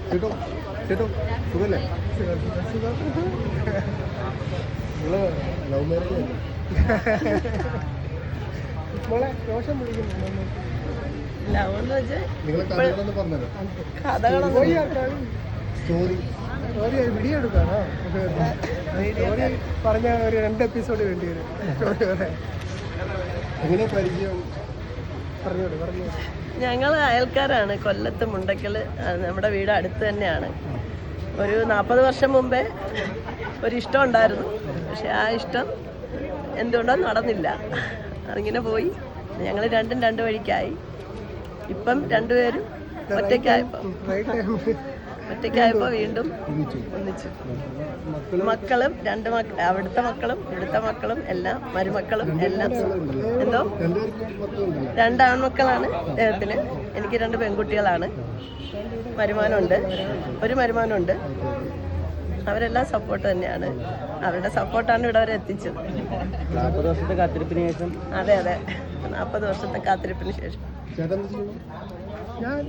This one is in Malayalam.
ചേട്ടോ ചേട്ടോ സുഖല്ലേ? നിങ്ങള് ലവ് മാരേജ് അല്ലേ? മോളെ ദോഷം വിളിക്കുന്നു. നിങ്ങളെ കഥകളൊന്ന് പറഞ്ഞത് സ്റ്റോറി വീഡിയോ എടുക്കാണോ? സ്റ്റോറി പറഞ്ഞ ഒരു 2 എപ്പിസോഡ് വേണ്ടി വരും. എങ്ങനെ പരിചയം? പറഞ്ഞു. ഞങ്ങൾ അയൽക്കാരാണ്. കൊല്ലത്ത് മുണ്ടക്കൽ നമ്മുടെ വീട് അടുത്ത് തന്നെയാണ്. ഒരു 40 വർഷം മുമ്പേ ഒരു ഇഷ്ടം ഉണ്ടായിരുന്നു. പക്ഷെ ആ ഇഷ്ടം എന്തുകൊണ്ടോ നടന്നില്ല. അതിങ്ങനെ പോയി. ഞങ്ങൾ രണ്ടും 2 വഴിക്കായി. ഇപ്പം രണ്ടുപേരും ഒറ്റയ്ക്കായപ്പോൾ വീണ്ടും ഒന്നിച്ചു. മക്കളും അവിടുത്തെ മക്കളും ഇവിടുത്തെ മക്കളും എല്ലാം മരുമക്കളും എല്ലാം. എന്തോ 2 ആൺമക്കളാണ് അദ്ദേഹത്തിന്. എനിക്ക് 2 പെൺകുട്ടികളാണ്. ഒരു മരുമാനുണ്ട്. അവരെല്ലാം സപ്പോർട്ട് തന്നെയാണ്. അവരുടെ സപ്പോർട്ടാണ് ഇവിടെ വരെ എത്തിച്ചത്. 40 വർഷത്തെ കാത്തിരിപ്പിന് ശേഷം. അതെ 40 വർഷത്തെ കാത്തിരിപ്പിന് ശേഷം. ഞാൻ